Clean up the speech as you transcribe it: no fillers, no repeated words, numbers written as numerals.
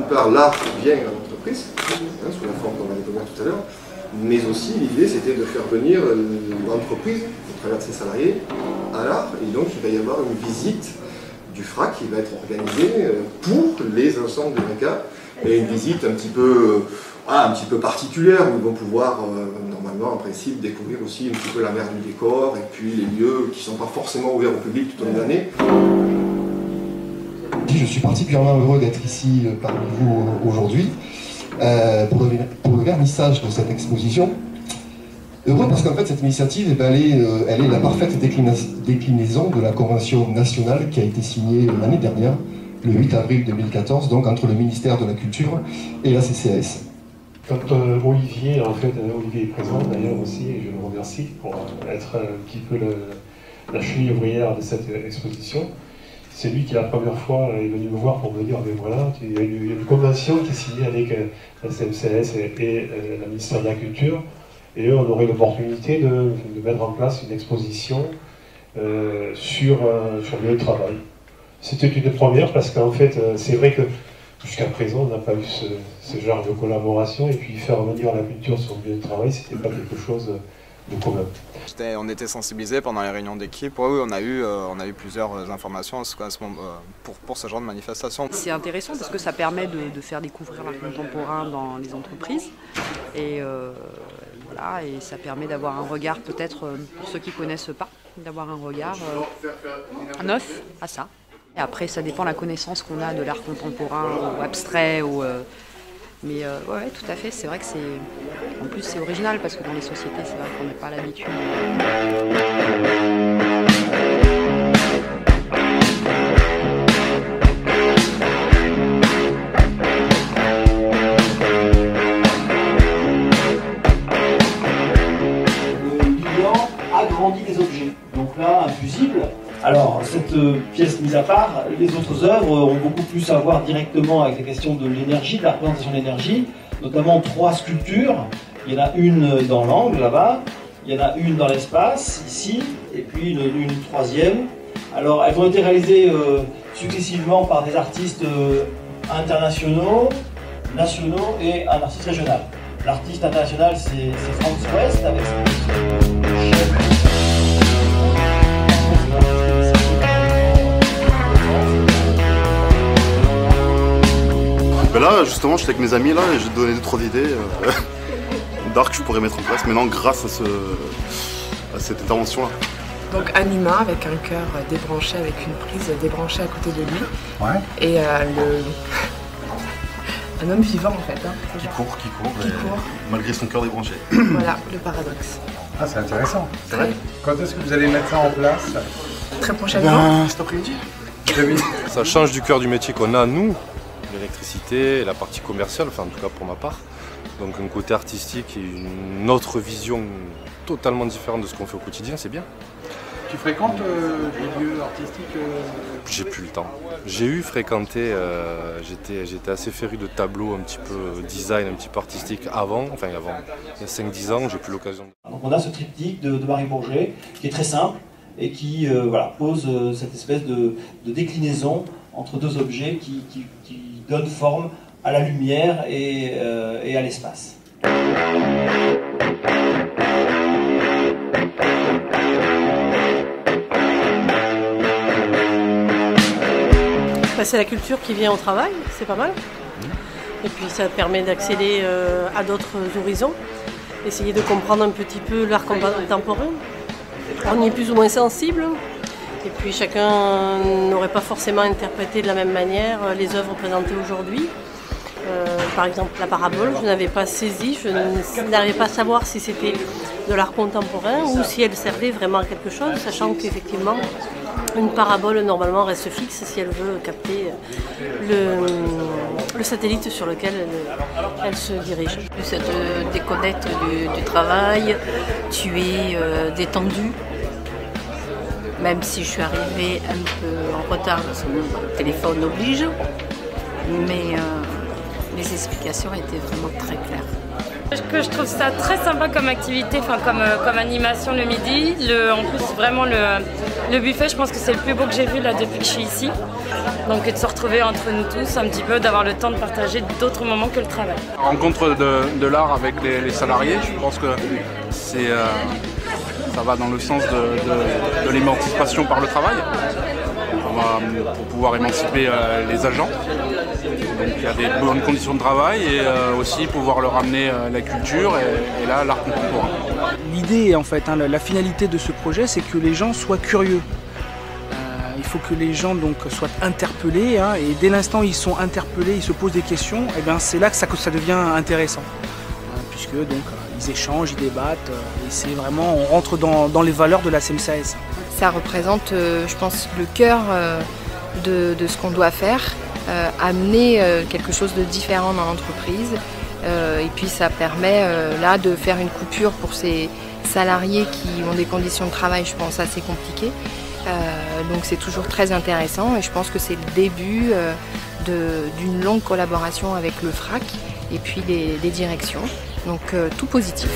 part, l'art vient à l'entreprise, sous la forme qu'on a découvert tout à l'heure, mais aussi l'idée c'était de faire venir l'entreprise, au travers de ses salariés, à l'art, et donc il va y avoir une visite du FRAC qui va être organisée pour les ensembles de VINCA, et une visite un petit peu particulière, où ils vont pouvoir, normalement, en principe, découvrir aussi un petit peu la mer du décor, et puis les lieux qui ne sont pas forcément ouverts au public tout au long de l'année. Je suis particulièrement heureux d'être ici parmi vous aujourd'hui pour le vernissage de cette exposition. Heureux parce qu'en fait cette initiative, elle est la parfaite déclinaison de la convention nationale qui a été signée l'année dernière, le 8 avril 2014, donc entre le ministère de la Culture et la CCAS. Quand Olivier est présent d'ailleurs aussi, et je le remercie pour être un petit peu la cheville ouvrière de cette exposition. C'est lui qui la première fois est venu me voir pour me dire, mais voilà, il y a une convention qui est signée avec la CCAS et le ministère de la Culture, et on aurait l'opportunité de mettre en place une exposition sur le lieu de travail. C'était une première parce qu'en fait, c'est vrai que jusqu'à présent, on n'a pas eu ce genre de collaboration, et puis faire revenir la culture sur le lieu de travail, c'était pas quelque chose de commun. On était sensibilisés pendant les réunions d'équipe. Oui, on a eu plusieurs informations pour ce genre de manifestation. C'est intéressant parce que ça permet de faire découvrir l'art contemporain dans les entreprises. Et voilà, et ça permet d'avoir un regard, peut-être, pour ceux qui ne connaissent pas, d'avoir un regard neuf à ça. Et après, ça dépend de la connaissance qu'on a de l'art contemporain ou abstrait. Mais ouais, tout à fait, c'est vrai que en plus c'est original parce que dans les sociétés, c'est vrai qu'on n'a pas l'habitude. Le client agrandit des objets, donc là, infusibles. Alors, cette pièce mise à part, les autres œuvres ont beaucoup plus à voir directement avec la question de l'énergie, de la représentation de l'énergie, notamment 3 sculptures. Il y en a une dans l'angle, là-bas, il y en a une dans l'espace, ici, et puis une troisième. Alors, elles ont été réalisées successivement par des artistes internationaux, nationaux et un artiste régional. L'artiste international, c'est Franz West, avec là, justement, j'étais avec mes amis là et j'ai donné 2-3 idées d'art que je pourrais mettre en place maintenant grâce à cette intervention-là. Donc un humain avec un cœur débranché, avec une prise débranchée à côté de lui. Ouais. Et un homme vivant en fait. Hein, qui court, malgré son cœur débranché. Voilà, le paradoxe. Ah, c'est intéressant. C'est vrai. Quand est-ce que vous allez mettre ça en place? Très prochainement. Cet après-midi. Ça change du cœur du métier qu'on a, nous. L'électricité, la partie commerciale, enfin en tout cas pour ma part. Donc un côté artistique et une autre vision totalement différente de ce qu'on fait au quotidien, c'est bien. Tu fréquentes les lieux artistiques J'ai plus le temps. J'ai eu fréquenté, j'étais assez féru de tableaux un petit peu design, un petit peu artistique avant, il y a 5-10 ans, j'ai plus l'occasion. Donc on a ce triptyque de Marie Bourget qui est très simple et qui pose cette espèce de déclinaison entre 2 objets qui donnent forme à la lumière et à l'espace. C'est la culture qui vient au travail, c'est pas mal. Et puis ça permet d'accéder à d'autres horizons, essayer de comprendre un petit peu l'art contemporain. On y est plus ou moins sensible. Et puis chacun n'aurait pas forcément interprété de la même manière les œuvres présentées aujourd'hui. Par exemple la parabole, je n'avais pas saisi, je n'arrivais pas à savoir si c'était de l'art contemporain ou si elle servait vraiment à quelque chose, sachant qu'effectivement une parabole normalement reste fixe si elle veut capter le satellite sur lequel elle se dirige. Ça te déconnecte du travail, tu es détendu. Même si je suis arrivée un peu en retard, parce que mon téléphone oblige, mais les explications étaient vraiment très claires. Je trouve ça très sympa comme activité, comme animation le midi. En plus, vraiment, le buffet, je pense que c'est le plus beau que j'ai vu là depuis que je suis ici. Donc de se retrouver entre nous tous un petit peu, d'avoir le temps de partager d'autres moments que le travail. La rencontre de l'art avec les salariés, je pense que ça va dans le sens de l'émancipation par le travail, pour pouvoir émanciper les agents. Donc il y a des bonnes conditions de travail et aussi pouvoir leur amener la culture et là l'art contemporain. L'idée en fait, la finalité de ce projet, c'est que les gens soient curieux. Il faut que les gens donc soient interpellés et dès l'instant où ils sont interpellés, ils se posent des questions, et bien c'est là que ça devient intéressant. Puisque donc ils échangent, ils débattent et c'est vraiment, on rentre dans les valeurs de la CMCAS. Ça représente, je pense, le cœur de ce qu'on doit faire, amener quelque chose de différent dans l'entreprise. Et puis ça permet là de faire une coupure pour ces salariés qui ont des conditions de travail, je pense, assez compliquées. Donc c'est toujours très intéressant et je pense que c'est le début d'une longue collaboration avec le FRAC et puis les directions. Donc tout positif.